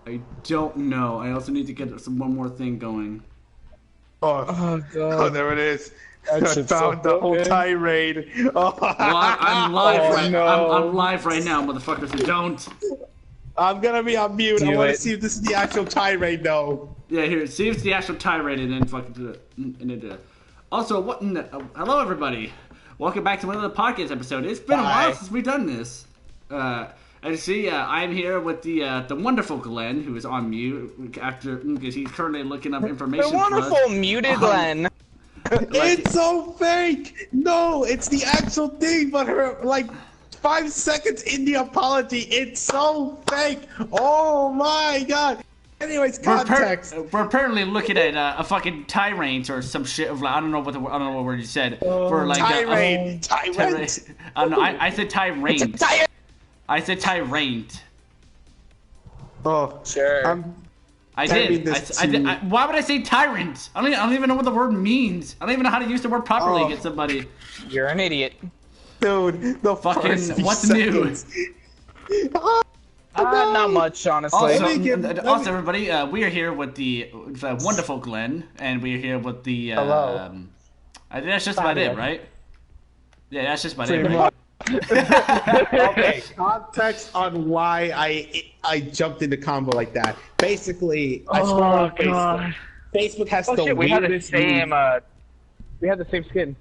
I don't know. I also need to get one more thing going. Oh, Oh oh, god. there it is. That I shit's found so the whole good. tirade. Oh, Well, I'm live Oh, right. no. I'm live right now, motherfuckers. So don't. I'm gonna be on mute. I Do want to it. see if this is the actual tirade, though. Yeah, here. See if it's the actual tirade, and then fucking do it. And then do it. Also, what? Hello, everybody. Welcome back to another podcast episode. It's been a while since we've done this. As you see, I'm here with the wonderful Glenn, who is on mute because he's currently looking up information. The wonderful muted Glenn. It's so fake. No, it's the actual thing, but her like 5 seconds in the apology. It's so fake. Oh my god. Anyways, context. We're apparently looking at a fucking tirade or some shit of like, I don't know what word you said for like tirade. tirade. I said tirade. I said tirade. Oh, Sure. I did. Why would I say tyrant? I don't even know what the word means. I don't even know how to use the word properly against somebody. You're an idiot. Dude, the Fucking first what's seconds. new? Not much, honestly. Also, everybody, we are here with the wonderful Glenn, and we are here with the. Hello. I think that's just about it, right? Yeah, that's just about it. Pretty Right? Okay, context on why I jumped into combo like that. Basically, I scrolled on Facebook. Facebook has the shit, we had the weirdest same. We had the same skin.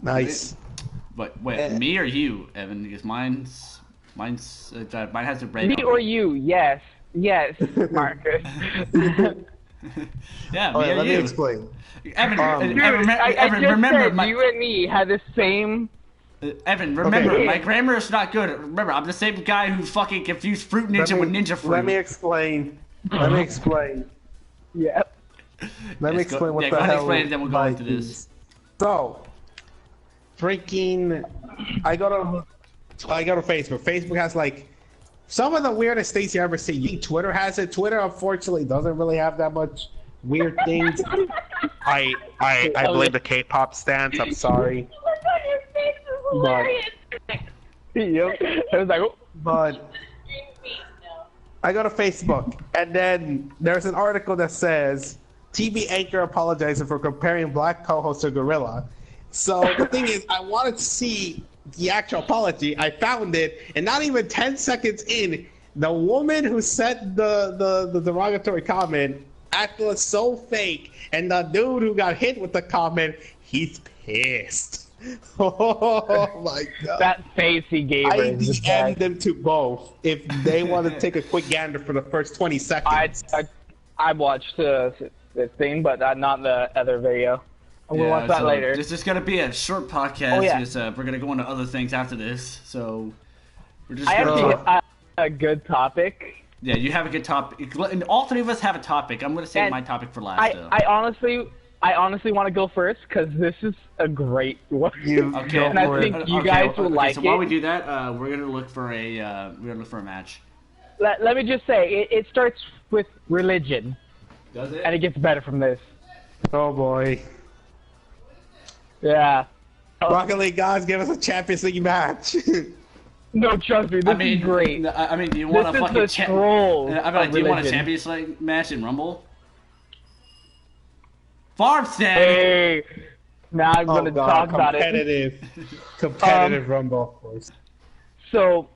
Nice. But wait, me or you, Evan? Because mine has the red. Me or you? Yes, Marcus. Yeah, Oh, me yeah, or let you. me explain. Evan, Dude, Evan, I Evan, just remember said my. you and me had the same. Evan, remember, Okay. my grammar is not good. Remember, I'm the same guy who fucking confused Fruit Ninja with Ninja Fruit. Let me explain. Let me explain. Yep. Let me explain what go the ahead and hell. explain it, then we'll go Mike into this. is. So, freaking, I go to Facebook. Facebook has like some of the weirdest things you ever see. Twitter has it. Twitter, unfortunately, doesn't really have that much weird things. I blame the K-pop stance. I'm sorry. But, Yep. I was like, oh. but I go to Facebook, and then there's an article that says TV anchor apologizing for comparing black co-host to gorilla. So the thing is, I wanted to see the actual apology. I found it, and not even 10 seconds in, the woman who said the derogatory comment acted so fake, and the dude who got hit with the comment, he's pissed. Oh my god. That face he gave her. I is just DM'd bad. them to both if they want to take a quick gander for the first 20 seconds. I watched this thing, but not the other video. We'll watch that so later. This is gonna be a short podcast. Oh, yeah. Because, we're gonna go into other things after this. So we're just. I gonna actually have a good topic. Yeah, you have a good topic. And all three of us have a topic. I'm gonna save And my topic for last. Though. I honestly want to go first because this is a great one. Okay. And I think you guys will like so it. while we do that, we're gonna look for a match. Let me just say, it starts with religion, Does it? and it gets better from this. Oh boy. Yeah. Rocket League guys, give us a Champions League match. No, trust me, this is great. I mean, do you want This a is fucking the trolls do you want a religion. Champions League match in Rumble? Farmstead. Hey, now I'm going to talk about it. Competitive Rumble, of course. So,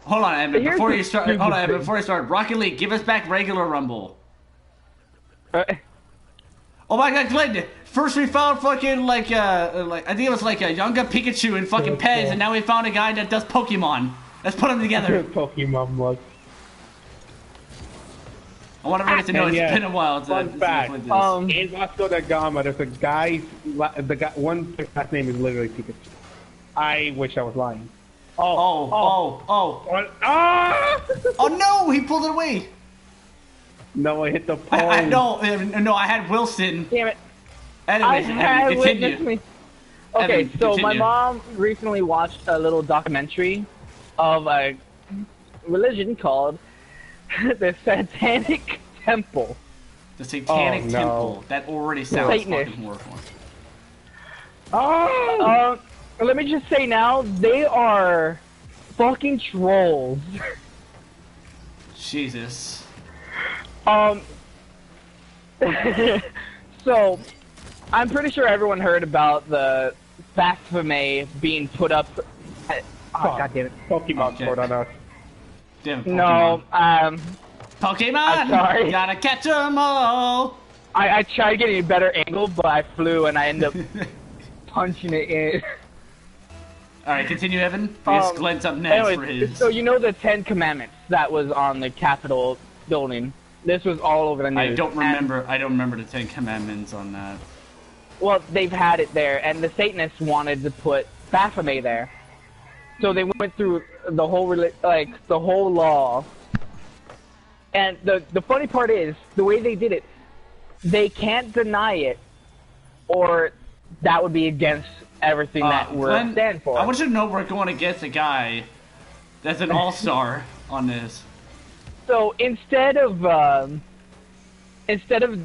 Hold on, Evan. Here's Before the you start, stupid hold on, Evan. thing. Before you start, Rocket League, give us back regular Rumble. uh, Oh my God, Glenn! First we found fucking like I think it was like a younger Pikachu and fucking Pez, and now we found a guy that does Pokemon. Let's put them together. Pokemon look. I want everybody to know And it's yeah, been a while. Fun fact. This. In Vasco da Gama, there's a guy. One last name is literally Pikachu. I wish I was lying. Oh! Ah! Oh no! He pulled it away. No, I hit the pole. No, I had Wilson. damn it. Anyway, I had continue. witnessed me. Okay, Evan, so my continue. mom recently watched a little documentary of a religion called the Satanic Temple. The Satanic Oh, no. Temple. That already sounds Satanist. fucking horrifying. Oh! Let me just say now, they are fucking trolls. Jesus. So, I'm pretty sure everyone heard about the Baphomet being put up. God damn it! Pokemon Okay. Sword on us. Damn, Pokemon. No, Pokemon! I'm sorry. Gotta catch 'em all! I tried getting a better angle, but I flew and I ended up punching it in. Alright, continue, Evan. Because Glenn's up next Anyways, for his. so you know the 10 Commandments that was on the Capitol building? This was all over the news. I don't remember the 10 Commandments on that. Well, they've had it there, and the Satanists wanted to put Baphomet there. So they went through the whole the whole law. And the funny part is, the way they did it, they can't deny it, or that would be against everything that we're stand for. I want you to know we're going against a guy that's an all-star on this. So instead of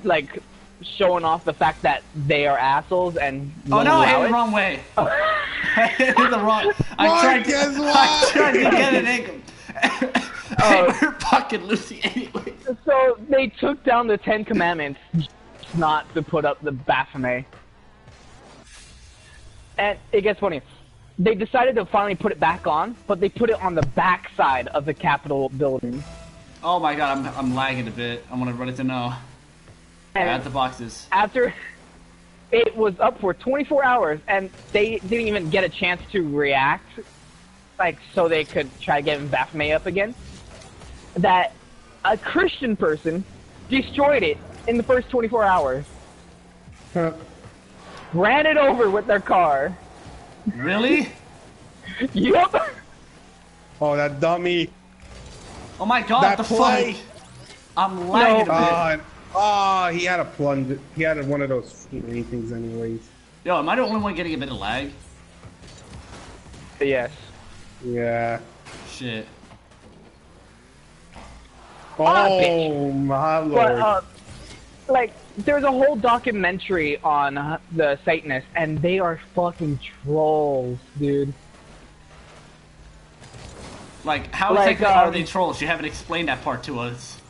like showing off the fact that they are assholes and oh no, I hit it the wrong way. I hit it the wrong. I tried to get an angle. We're fucking Lucy anyway. So they took down the 10 Commandments just not to put up the Baphomet. And it gets funny. They decided to finally put it back on, but they put it on the back side of the Capitol building. Oh my god, I'm lagging a bit. I want everybody to know. And add the boxes. After it was up for 24 hours, and they didn't even get a chance to react, like, so they could try getting Baphomet up again, that a Christian person destroyed it in the first 24 hours. Ran it over with their car. Really? Yup. Oh, that dummy. Oh my god, that the play. fuck? I'm lagging a bit. Oh, he had a plunge. He had one of those things anyways. Yo, am I the only one getting a bit of lag? Yes. Yeah. Shit. Oh, my lord. But, like, there's a whole documentary on the Satanists, and they are fucking trolls, dude. Like, how exactly are they trolls? You haven't explained that part to us.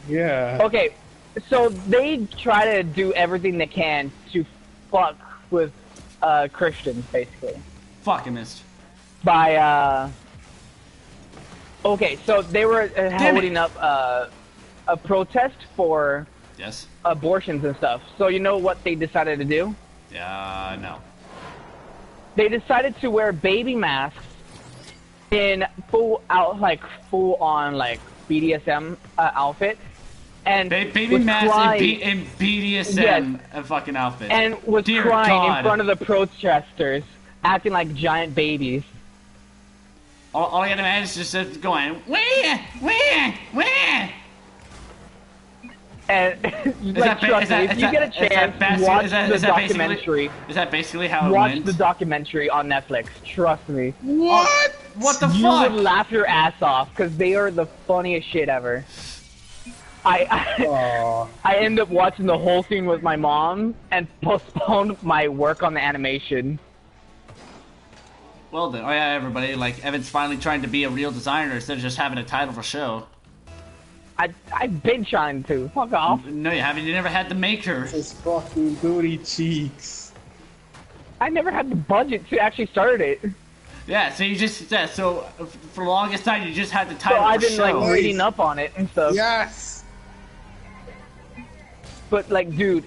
Yeah. Okay, so they try to do everything they can to fuck with Christians, basically. Fuck, I missed. By, okay, so they were holding up a protest for yes. abortions and stuff. So you know what they decided to do? No. They decided to wear baby masks in full on BDSM outfit, and baby masks in BDSM fucking outfit, and was Dear crying God. in front of the protesters, acting like giant babies. All I gotta imagine is just going wah. And if you get a chance, watch the documentary. Is that basically how it Watch went? the documentary on Netflix. Trust me. What? What the You fuck? would laugh your ass off because they are the funniest shit ever. I ended up watching the whole thing with my mom and postponed my work on the animation. Well then, oh yeah, everybody, like, Evan's finally trying to be a real designer instead of just having a title for show. I've been trying to. Fuck off. No, you haven't. You never had the maker. His fucking booty cheeks. I never had the budget to actually start it. Yeah, so you just, so for the longest time, you just had the title So I've for been, show. like, reading up on it and stuff. Yes. But, like, dude,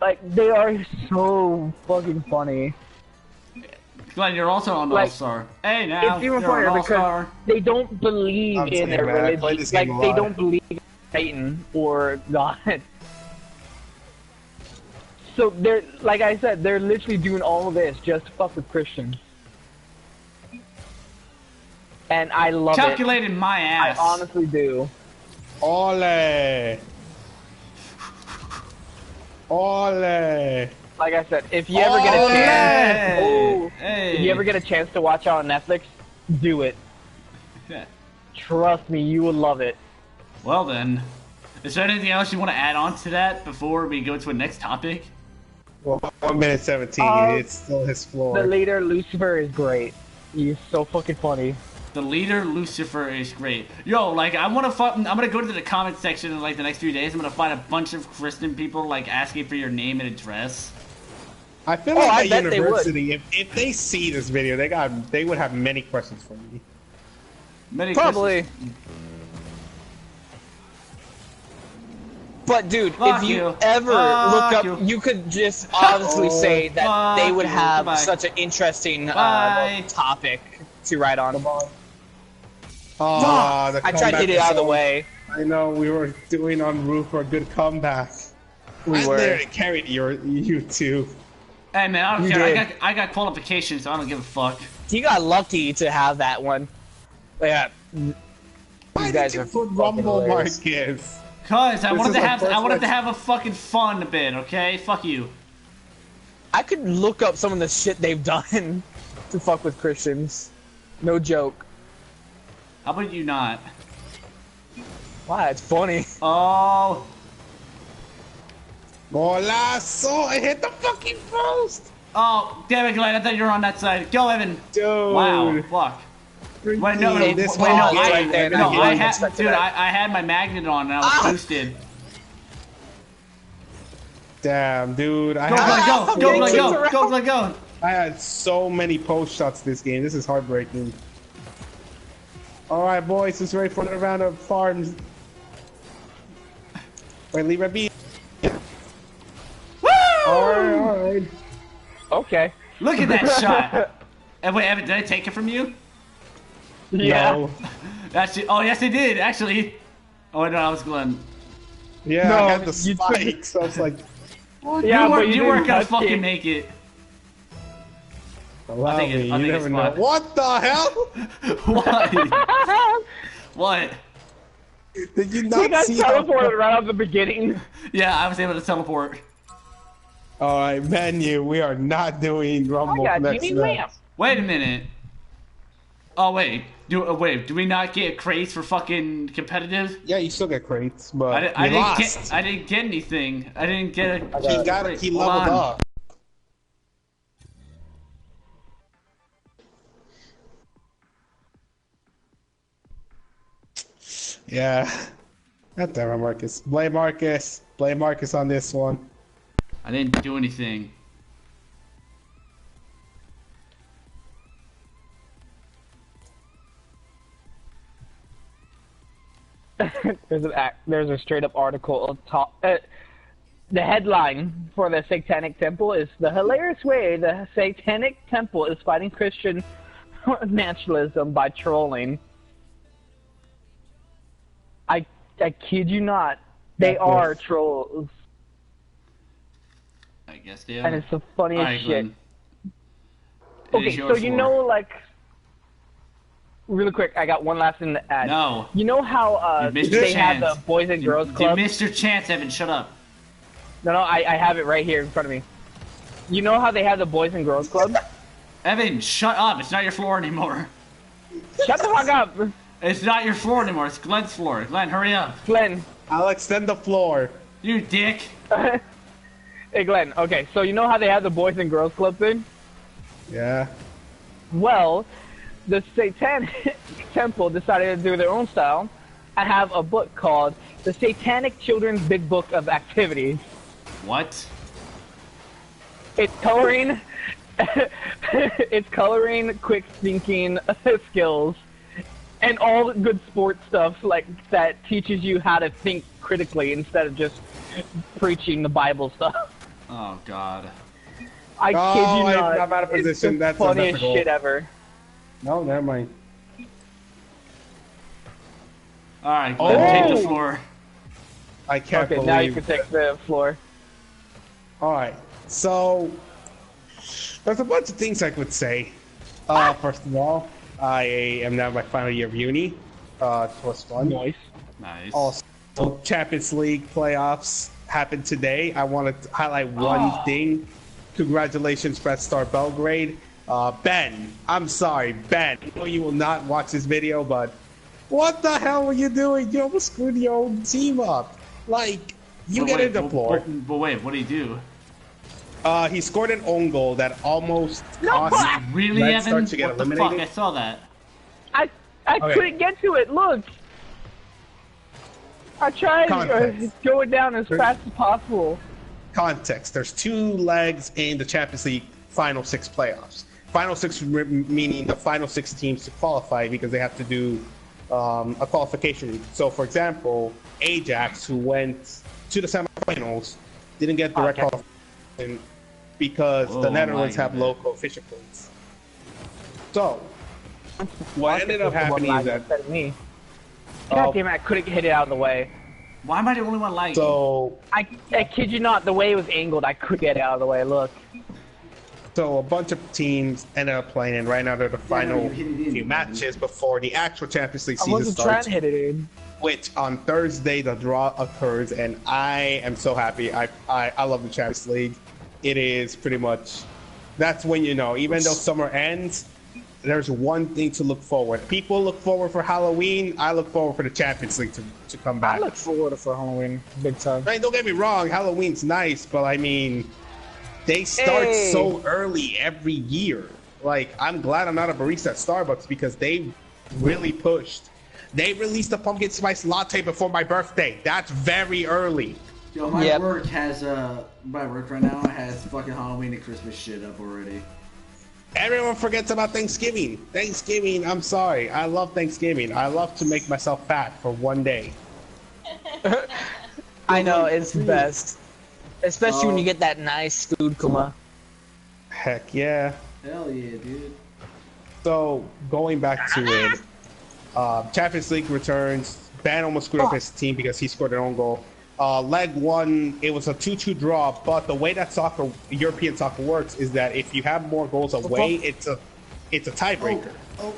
like, they are so fucking funny. Glenn, you're also an all-star. Hey, now, It's even you're funnier an because all-star. they don't believe in their religion. Like, they don't believe in Satan or God. So they're, like I said, they're literally doing all of this just to fuck with Christians. And I love Calculating my it. ass. I honestly do. Ole. Ole. Like I said, if you ever get a chance, Hey. if you ever get a chance to watch it on Netflix, do it. Yeah. Trust me, you will love it. Well then, is there anything else you want to add on to that before we go to a next topic? Well, 1 minute 17. It's still his floor. The leader, Lucifer, is great. He's so fucking funny. The leader, Lucifer, is great. Yo, like, I'm gonna go to the comment section in, like, the next few days. I'm gonna find a bunch of Christian people, like, asking for your name and address. I feel like at university, if they see this video, they would have many questions for me. Probably. But dude, if you ever look up, you could just honestly say that they would have such an interesting topic to write on. I tried to get it out of the way. I know we were doing on roof for a good comeback. I literally carried you two. Hey man, I don't care. I got qualifications, so I don't give a fuck. You got lucky to have that one. Yeah. Why did you put Rumble, Marcus? Cause I wanted to have a fucking fun bit, okay? Fuck you. I could look up some of the shit they've done to fuck with Christians. No joke. How about you not? Why? It's funny. Oh. Golazo! I hit the fucking post! Oh, damn it, Glenn. I thought you were on that side. Go, Evan. Dude. Wow. Fuck. Wait, no, I had my magnet on and I was boosted. Damn, dude. Go. I had so many post shots this game. This is heartbreaking. Alright, boys, who's ready for another round of farms? Wait, Libra B. Woo! Alright. Okay. Look at that shot. And wait, Evan, did I take it from you? Yeah. No. That's it. Oh, yes, I did, actually. Oh, no, I was Glenn. Yeah, I got the spikes. So I was like, yeah, you weren't gonna fucking make it. Allow me, you never know. What the hell? What? What? Did you not see teleported right off the beginning? Yeah, I was able to teleport. Alright, menu. We are not doing Rumble next match. Wait a minute. Oh wait, do we not get crates for fucking competitive? Yeah, you still get crates, but I didn't get anything. I didn't get a. He leveled up. Yeah. God damn it, Marcus. Blame Marcus. Blame Marcus on this one. I didn't do anything. There's a straight up article. The headline for the Satanic Temple is "The hilarious way the Satanic Temple is fighting Christian nationalism by trolling." I kid you not, they are trolls. I guess they are. And it's the funniest shit. Okay, so floor. you know, like, really quick, I got one last thing to add. No. You know how they have the Boys and Girls Club? You missed your chance, Evan. Shut up. No, I have it right here in front of me. You know how they have the Boys and Girls Club? Evan, shut up. It's not your floor anymore. Shut the fuck up. It's not your floor anymore. It's Glenn's floor. Glenn, hurry up. Glenn. I'll extend the floor. You dick. Hey, Glenn. Okay, so you know how they have the Boys and Girls Club thing? Yeah. Well, the Satanic Temple decided to do their own style and have a book called The Satanic Children's Big Book of Activities. What? It's coloring. It's coloring, quick thinking skills, and all good sports stuff like that teaches you how to think critically instead of just preaching the Bible stuff. Oh God. I kid you not. I'm out of position. It's the That's funniest shit ever. No, never mind. All right, Glenn, take the floor. I can't believe. Okay, now you can take the floor. All right, so there's a bunch of things I could say. First of all, I am now in my final year of uni. It was fun. Nice. Nice. Also, Champions League playoffs happened today. I want to highlight one thing. Congratulations, Red Star Belgrade. Ben, I'm sorry, Ben. I know you will not watch this video, but what the hell were you doing? You almost screwed your own team up. Like, you get in the floor. But wait, what did he do? He scored an own goal that almost cost Really, Red Star Evan? to get What the eliminated. fuck? I saw that. I couldn't get to it. Look. I tried to go it down as fast as possible. Context. There's 2 legs in the Champions League Final 6 playoffs. Final 6 meaning the final 6 teams to qualify because they have to do a qualification. So, for example, Ajax, who went to the semifinals, didn't get direct qualification because the Netherlands have low coefficient points. So, what ended up happening is that... God damn it, I couldn't hit it out of the way. Why am I the only one lagging? So... I kid you not, the way it was angled, I could get it out of the way, look. So a bunch of teams ended up playing, and right now they're the final few matches before the actual Champions League season starts. I wasn't trying to hit it in. Which on Thursday the draw occurs, and I am so happy. I love the Champions League. It is pretty much... That's when you know, even though summer ends, there's one thing to look forward. People look forward for Halloween. I look forward for the Champions League to come back. I look forward for Halloween, big time. I mean, don't get me wrong, Halloween's nice, but I mean, they start so early every year. Like, I'm glad I'm not a barista at Starbucks because they really pushed. They released the pumpkin spice latte before my birthday. That's very early. Yo, my work has my work right now has fucking Halloween and Christmas shit up already. Everyone forgets about Thanksgiving. Thanksgiving, I'm sorry. I love Thanksgiving. I love to make myself fat for one day. I know, it's the best. Especially when you get that nice food, Kuma. Heck yeah. Hell yeah, dude. So, going back to it, Champions League returns. Ben almost screwed up his team because he scored an own goal. Leg 1, it was a 2-2 draw, but the way that European soccer works is that if you have more goals away, it's a tiebreaker.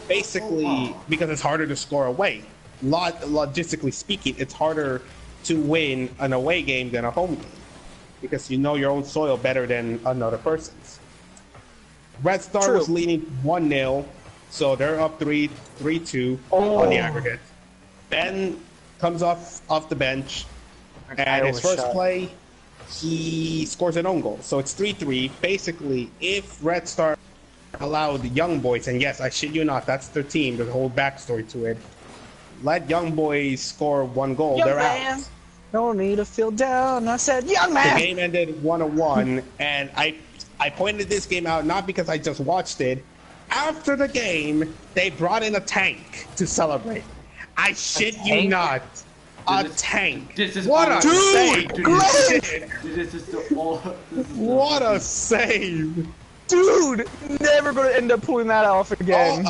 Basically, because it's harder to score away. Logistically speaking, it's harder to win an away game than a home game because you know your own soil better than another person's. Red Star was leading 1-0, so they're up 3-2 on the aggregate. Ben comes off the bench. And his first play, he scores an own goal. So it's 3-3. Basically, if Red Star allowed Young Boys, and yes, I shit you not, that's their team, there's a whole backstory to it. Let Young Boys score 1 goal, they're out. No need to feel down. I said, young man! The game ended 1-1, and I pointed this game out not because I just watched it. After the game, they brought in a tank to celebrate. I shit you not. A tank. What a save! What a save! Dude, never gonna end up pulling that off again.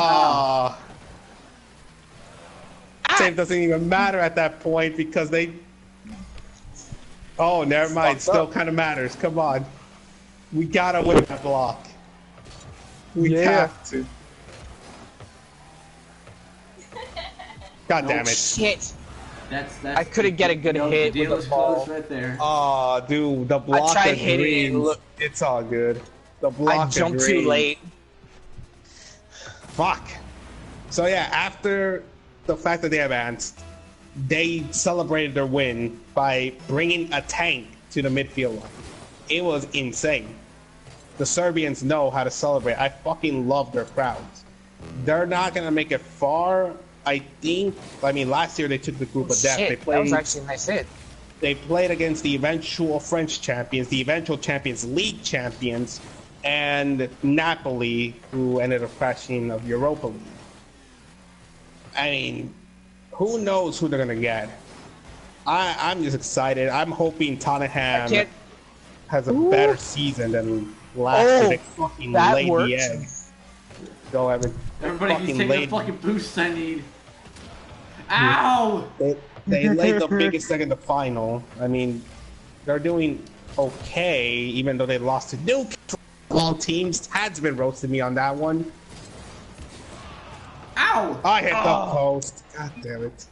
Save doesn't even matter at that point because they... Oh, never mind. Still kind of matters. Come on. We gotta win that block. We have to. God damn it. Shit. That's I couldn't get a good hit with the ball. Right there. Oh, dude, the block I tried of hitting dreams. It's all good. The block I jumped of too dreams. late. Fuck. So yeah, after the fact that they advanced, they celebrated their win by bringing a tank to the midfield line. It was insane. The Serbians know how to celebrate. I fucking love their crowds. They're not gonna make it far. I think. I mean, last year they took the group of death. They played, that was actually a nice hit. They played against the eventual French champions, the eventual Champions League champions, and Napoli, who ended up crashing of Europa League. I mean, who knows who they're gonna get? I'm just excited. I'm hoping Tottenham has a better season than last year. They fucking laid the egg. Go, Evan. Everybody needs to take the fucking boosts I need. Ow! They laid the biggest egg in the final. I mean, they're doing okay, even though they lost to Newcastle. All teams. Tad's been roasting me on that one. Ow! I hit the post. God damn it.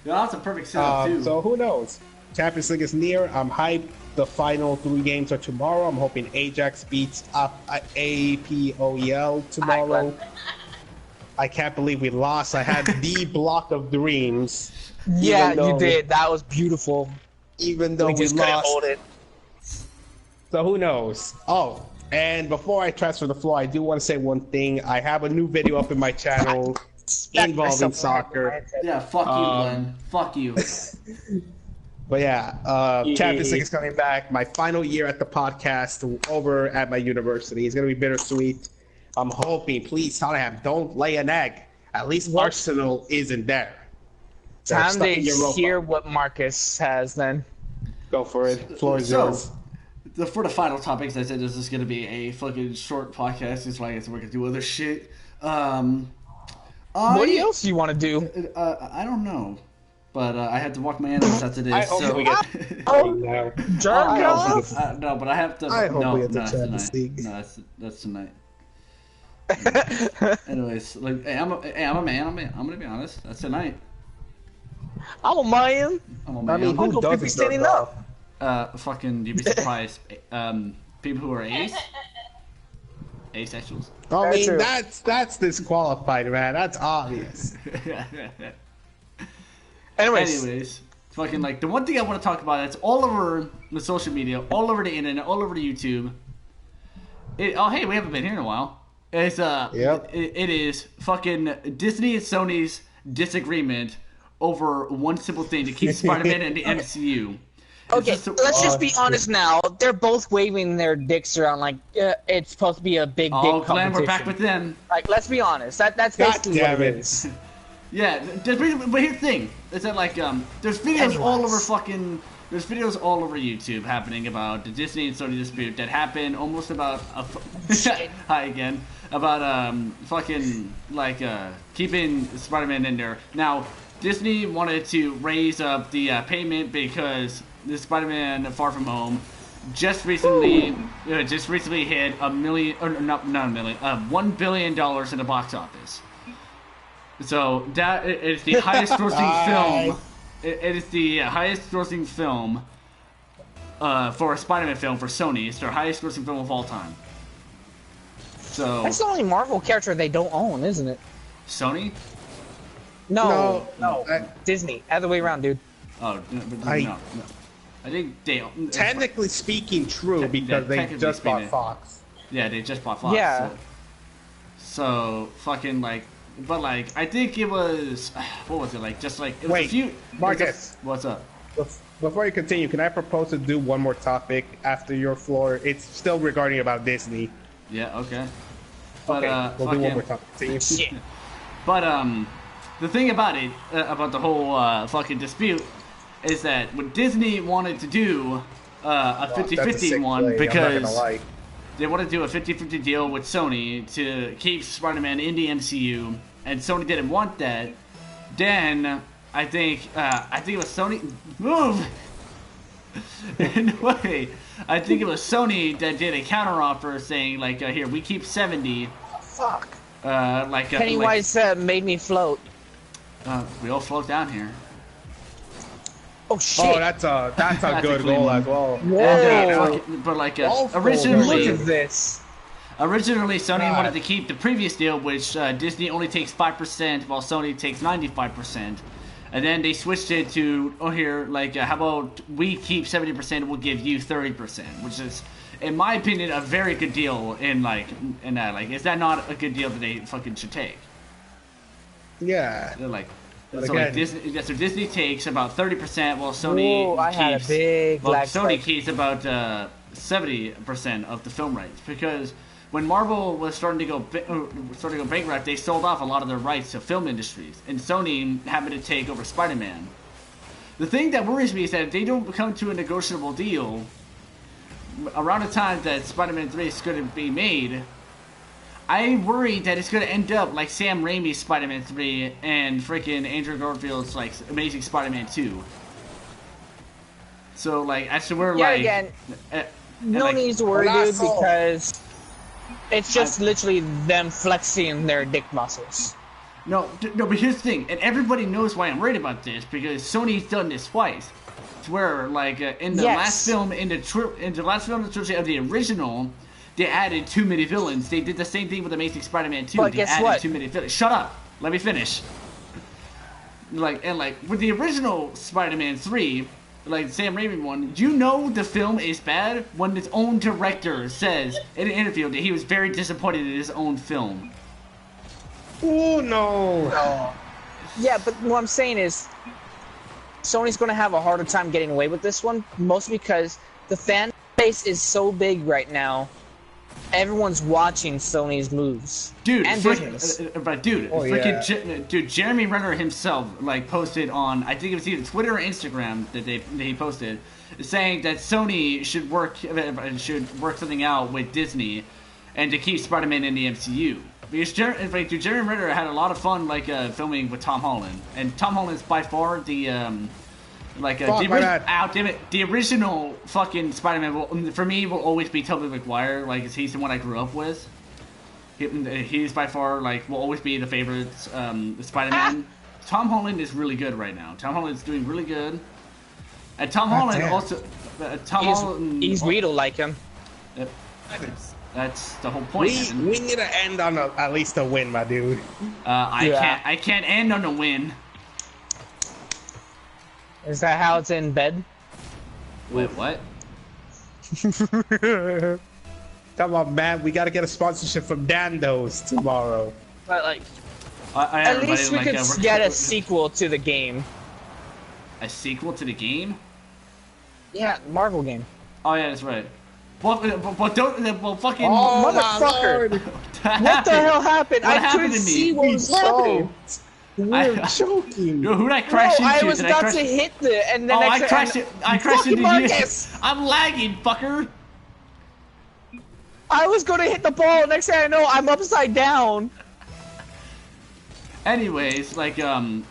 Yeah, that's a perfect setup, too. So who knows? Champions League is near. I'm hyped. The final 3 games are tomorrow. I'm hoping Ajax beats APOEL tomorrow. I can't believe we lost. I had the block of dreams. Yeah, you did. That was beautiful. Even though we lost. Hold it. So who knows? Oh, and before I transfer the floor, I do want to say one thing. I have a new video up in my channel involving soccer. Yeah, fuck you, Glenn. Fuck you. But yeah, Champions League is coming back. My final year at the podcast over at my university. It's going to be bittersweet. I'm hoping, please, Tottenham, don't lay an egg. At least Arsenal isn't there. Time to hear what Marcus has then. Go for it. Floor is yours. For the final topics, I said this is going to be a fucking short podcast. That's why I guess we're going to do other shit. What else do you want to do? I don't know. But I had to walk my animals out today. I hope we get no, but I have to. I hope we get no, the Champions League. No, that's tonight. Anyways, like, hey, I'm a man. I'm gonna be honest. That's tonight. I'm a man. I'm a man. I mean, who doesn't standing up? Fucking, you'd be surprised. People who are asexuals. I mean, that's disqualified, man. That's obvious. Anyways, fucking, like, the one thing I want to talk about that's all over the social media, all over the internet, all over the YouTube. Hey, we haven't been here in a while. It's it is fucking Disney and Sony's disagreement over one simple thing to keep Spider-Man in the MCU. Okay, let's just be honest now. They're both waving their dicks around like it's supposed to be a big dick competition. Oh, Glenn, we're back with them. Like, let's be honest. That's basically what it is. Yeah, but here's the thing: is that like there's videos all over there's videos all over YouTube happening about the Disney and Sony dispute that happened almost about hi again about fucking like keeping Spider-Man in there. Now Disney wanted to raise up the payment because the Spider-Man Far From Home just recently hit $1 billion in the box office. So that is the highest grossing film. It is the highest grossing film for a Spider-Man film for Sony. It's their highest grossing film of all time. So that's the only Marvel character they don't own, isn't it? Sony? No. Disney. Other way around, dude. Oh, no. I think they. Technically speaking, true because they just bought Fox. Yeah, they just bought Fox. Yeah. So fucking like. But like, I think it was, what was it like? Just like it was Wait, a few. Marcus. What's up? Before you continue, can I propose to do one more topic after your floor? It's still regarding about Disney. Yeah. Okay. But we'll do one more topic. Shit. But the thing about it, about the whole fucking dispute, is that when Disney wanted to do a 50-50 one because they want to do a 50-50 deal with Sony to keep Spider-Man in the MCU, and Sony didn't want that. Then I think it was Sony. Move. Anyway, I think it was Sony that did a counteroffer saying like, here we keep 70. Fuck. Pennywise made me float. We all float down here. Oh shit! Oh, that's a good goal as well. Whoa! But like originally, look at this. Originally, Sony wanted to keep the previous deal, which Disney only takes 5%, while Sony takes 95%. And then they switched it to how about we keep 70%, we'll give you 30%, which is, in my opinion, a very good deal. Is that not a good deal that they fucking should take? Yeah. They're like. So Disney takes about 30%, while Sony keeps about 70% of the film rights. Because when Marvel was starting to go bankrupt, they sold off a lot of their rights to film industries, and Sony happened to take over Spider-Man. The thing that worries me is that if they don't come to a negotiable deal around the time that Spider-Man 3 is going to be made, I worry that it's going to end up like Sam Raimi's Spider-Man 3 and freaking Andrew Garfield's like Amazing Spider-Man 2. So like, as to where again, no need to worry, dude, because it's just literally them flexing their dick muscles. No, but here's the thing, and everybody knows why I'm worried about this, because Sony's done this twice. It's where like in the last film in the trilogy of the original, they added too many villains. They did the same thing with Amazing Spider-Man 2. But they added too many villains. Shut up. Let me finish. With the original Spider-Man 3, like Sam Raimi one, you know the film is bad when its own director says in an interview that he was very disappointed in his own film. Oh no. Yeah, but what I'm saying is, Sony's going to have a harder time getting away with this one, mostly because the fan base is so big right now. Everyone's watching Sony's moves. Dude, and Disney's. Dude, Jeremy Renner himself like posted on, I think it was either Twitter or Instagram that he posted, saying that Sony should work something out with Disney, and to keep Spider-Man in the MCU. Because Jeremy Renner had a lot of fun filming with Tom Holland, and Tom Holland's by far the the original fucking Spider-Man for me will always be Tobey Maguire. Like, he's the one I grew up with. He's by far will always be the favorite Spider-Man. Tom Holland is really good right now. Tom Holland's doing really good, and Tom Holland also. He's weirdo like him. That's the whole point. We need to end on at least a win, my dude. I can't end on a win. Is that how it's in bed? Wait, what? Come on, man. We got to get a sponsorship from Dando's tomorrow. But at least we could get a sequel to the game. A sequel to the game? Yeah, Marvel game. Oh yeah, that's right. Well, fucking motherfucker! What the hell happened? I couldn't see what was happening. We're joking. Who did I crash into? I was about to hit and then I crashed into Marcus. you. I'm lagging, fucker. I was going to hit the ball. Next thing I know, I'm upside down. Anyways, I can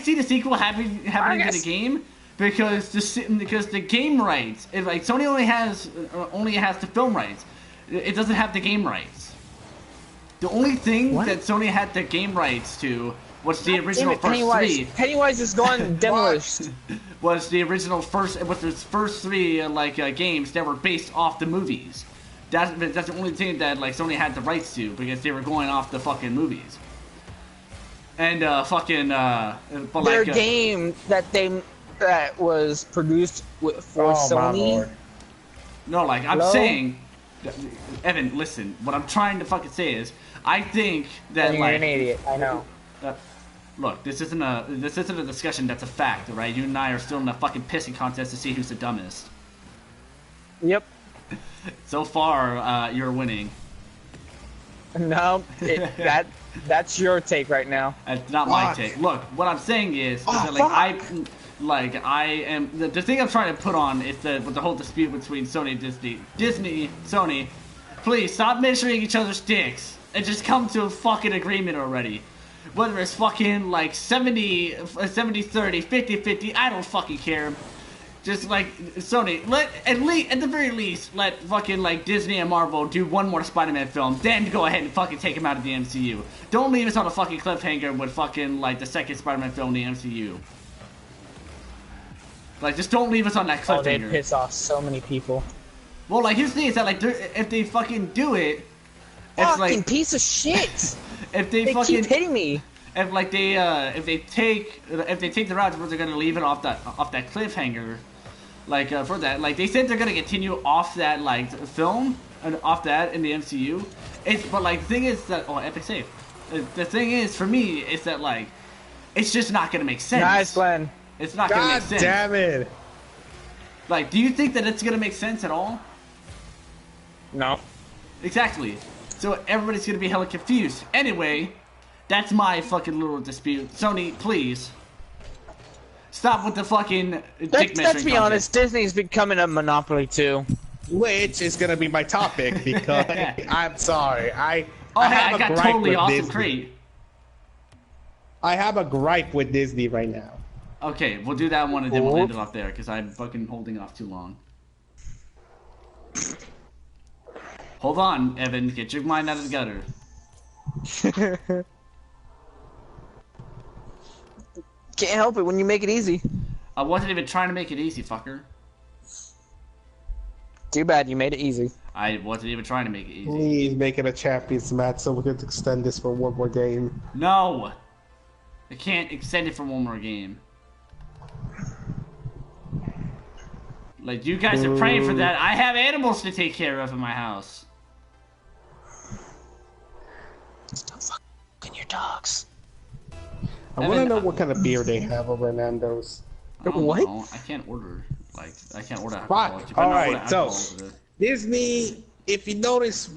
see the sequel happening to the game. Because the game rights, Sony only has the film rights, it doesn't have the game rights. The only thing that Sony had the game rights to was the original three. Pennywise is gone demolished. Was the first three games that were based off the movies. That's the only thing that Sony had the rights to, because they were going off the fucking movies. And their game that was produced for Sony. No, I'm saying, Evan, listen. What I'm trying to fucking say is, I think that you're an idiot. I know. Look, this isn't a discussion. That's a fact, all right? You and I are still in a fucking pissing contest to see who's the dumbest. Yep. So far, you're winning. No, that's your take right now. It's not my take. Look, what I'm saying is that I am the thing I'm trying to put on is with the whole dispute between Sony and Disney, Sony. Please stop measuring each other's dicks and just come to a fucking agreement already. Whether it's fucking 70-30, 50-50, I don't fucking care. Just Sony, at the very least, let fucking Disney and Marvel do one more Spider-Man film, then go ahead and fucking take him out of the MCU. Don't leave us on a fucking cliffhanger with fucking the second Spider-Man film in the MCU. Just don't leave us on that cliffhanger. Oh, they'd piss off so many people. Well, here's the thing: is that if they fucking do it, it's fucking piece of shit. If they keep hitting me. If they take the route where they're gonna leave it off that cliffhanger, for that, they said they're gonna continue off that film and off that in the MCU. But the thing is that epic save. The thing is for me is that it's just not gonna make sense. Nice, Glenn. It's not gonna make sense. God damn it! Do you think that it's gonna make sense at all? No. Exactly. So everybody's gonna be hella confused. Anyway, that's my fucking little dispute. Sony, please stop with the fucking dick measuring. Let's be honest. Disney's becoming a monopoly too. Which is gonna be my topic because I'm sorry. I got totally awesome crate. I have a gripe with Disney right now. Okay, we'll do that one and then we'll end it off there because I'm fucking holding off too long. Hold on, Evan. Get your mind out of the gutter. Can't help it when you make it easy. I wasn't even trying to make it easy, fucker. Too bad you made it easy. I wasn't even trying to make it easy. Please make it a champions match so we can extend this for one more game. No! I can't extend it for one more game. You guys are praying for that. I have animals to take care of in my house. Stop fucking I want to know what kind of beer they have over in Nando's. What? Know. I can't order. I can't order alcohol. Fuck. All right, so Disney. If you notice,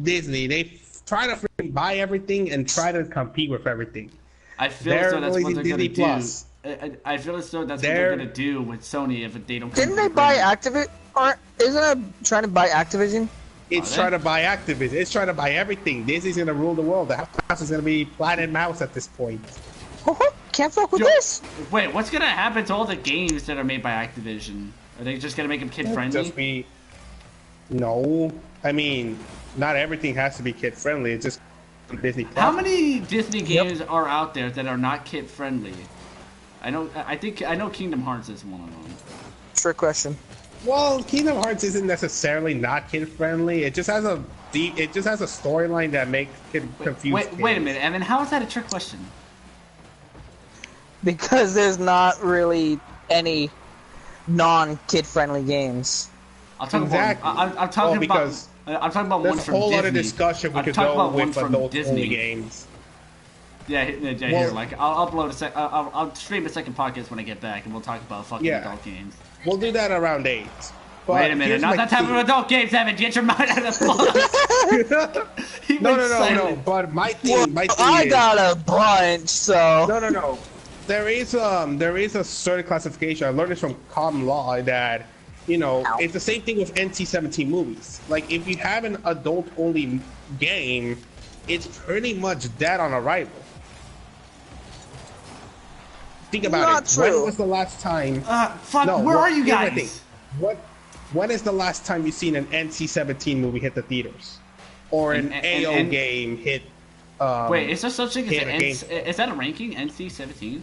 Disney, they try to freaking buy everything and try to compete with everything. I feel as though that's what they're Disney gonna do. I feel as though that's what they're gonna do with Sony if they don't. Didn't they buy Activision? Or isn't it trying to buy Activision? It's trying to buy Activision. It's trying to buy everything. Disney's gonna rule the world. The house is gonna be Planet Mouse at this point. Can't fuck with this. Wait, what's gonna happen to all the games that are made by Activision? Are they just gonna make them kid friendly? No, I mean, not everything has to be kid friendly. It's just Disney. How many Disney games are out there that are not kid friendly? I know Kingdom Hearts is one of them. Trick question. Well, Kingdom Hearts isn't necessarily not kid friendly. It just has a storyline that makes kid confused. Wait a minute, Evan. How is that a trick question? Because there's not really any non-kid friendly games. I'm talking about one from Disney. There's a whole other discussion we could go with adult only games. Yeah, here, like I'll upload I'll stream a second podcast when I get back, and we'll talk about fucking adult games. We'll do that around 8. But wait a minute, not that type of adult games, Evan. Get your mind out of the box. No. But my thing I got a bunch, so no. There is a certain classification. I learned this from common law that it's the same thing with NC-17 movies. Like if you have an adult-only game, it's pretty much dead on arrival. Think about it. When was the last time? Where are you guys? When is the last time you've seen an NC-17 movie hit the theaters, or an AO game hit? Wait, is there such thing as is that a ranking? NC-17?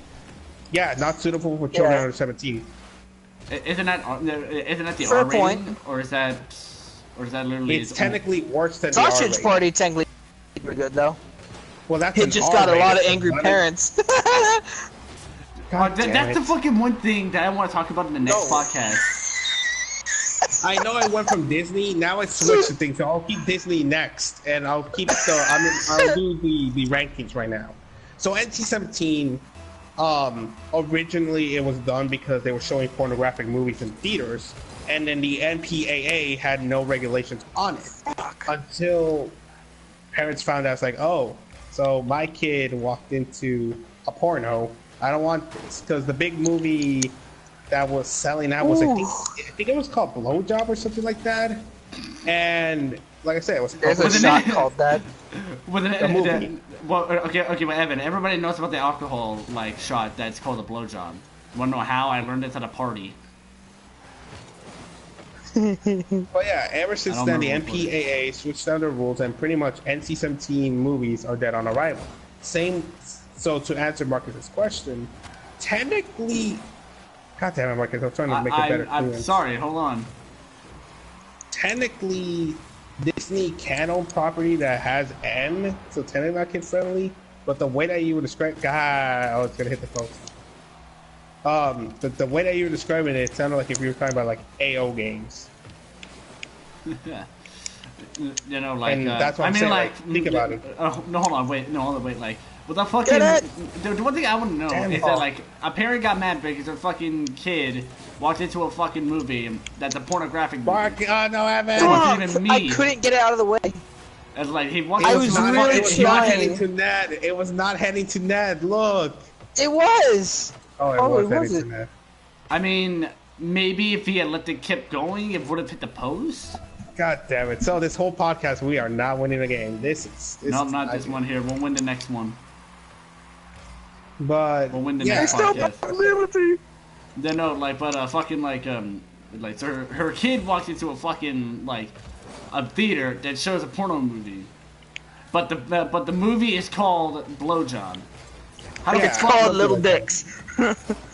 Yeah, not suitable for children under 17. Isn't that the Fair R point. rating, or is that literally? It's technically worse than the R Sausage rating. Party technically pretty good though. Well, that's it just got a lot of angry parents. That's the fucking one thing that I want to talk about in the next podcast. I know I went from Disney. Now I switched to things. So I'll keep Disney next, and I'll keep I'll do the rankings right now. So NC-17, originally it was done because they were showing pornographic movies in theaters, and then the MPAA had no regulations on it until parents found out. It's like, oh, so my kid walked into a porno. I don't want this because the big movie that was selling out was I think it was called Blowjob or something like that. And like I said, it was there's a shot called that. Movie. Okay, but Evan, everybody knows about the alcohol shot that's called a blowjob. You wanna know how? I learned it at a party. Well, yeah, ever since then the MPAA switched down the rules, and pretty much NC-17 movies are dead on arrival. So to answer Marcus's question, technically, God damn it, Marcus, I'm trying to make it better. I'm sorry, hold on. Technically, Disney can own property that has N, so technically not kid friendly. But the way that you would describe, it's gonna hit the phone. The way that you were describing it sounded like if you were talking about AO games. Yeah. And that's what I'm saying. Think about it. Hold on, wait. Well, the fucking the one thing I want to know is that a parent got mad because their fucking kid walked into a fucking movie that's a pornographic movie. No, Evan. I couldn't get it out of the way. It's like he walked. It was not heading to Ned. It was not heading to Ned. Look. It was. Oh, it was heading to Ned. I mean, maybe if he had let it keep going, it would have hit the post. God damn it! So this whole podcast, we are not winning the game. Not this one here. We'll win the next one. But we'll win the next podcast. So her kid walks into a fucking a theater that shows a porno movie, but the movie is called Blowjob. It's called Little Dicks.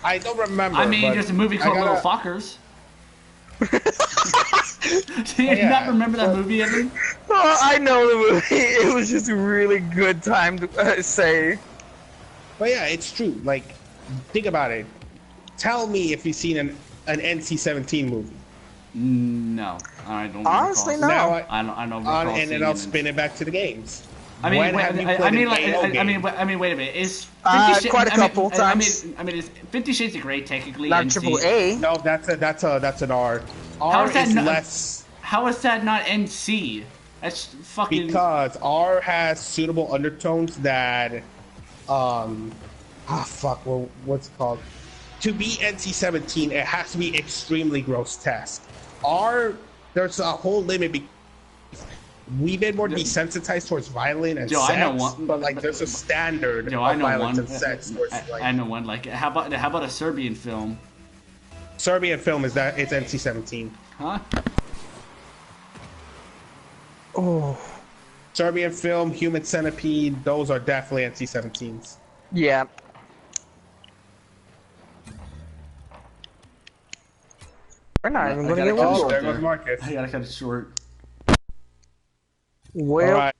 I don't remember. I mean, there's a movie called Little Fuckers. Do you not remember that movie, Evan? Oh, I know the movie. It was just a really good time to say. But yeah, it's true. Think about it. Tell me if you've seen an NC-17 movie. No, I don't. Honestly, no. Now I don't. And then I'll spin it back to the games. I mean, when wait, have you I played mean, a like, gay I mean, game? I mean, wait a minute. Is quite a couple times. I mean, is 50 Shades of Grey technically Not NC? triple A. No, that's an R. How R is that is not? less How is that not NC? That's fucking. because R has suitable undertones that, fuck, well, what's it called? To be NC-17, it has to be extremely grotesque. R, there's a whole limit. We've been more desensitized towards violence and Joe, sex, I know one, but like there's a standard Joe, of I know violence one. and sex. Towards, like, I know one. Like, how about a Serbian film? Serbian film is that it's NC-17. Huh? Oh. Serbian film, Human Centipede, those are definitely NC-17s. Yeah. We're not even going to get one. Oh, there goes Marcus. I gotta cut it short. Well, all right.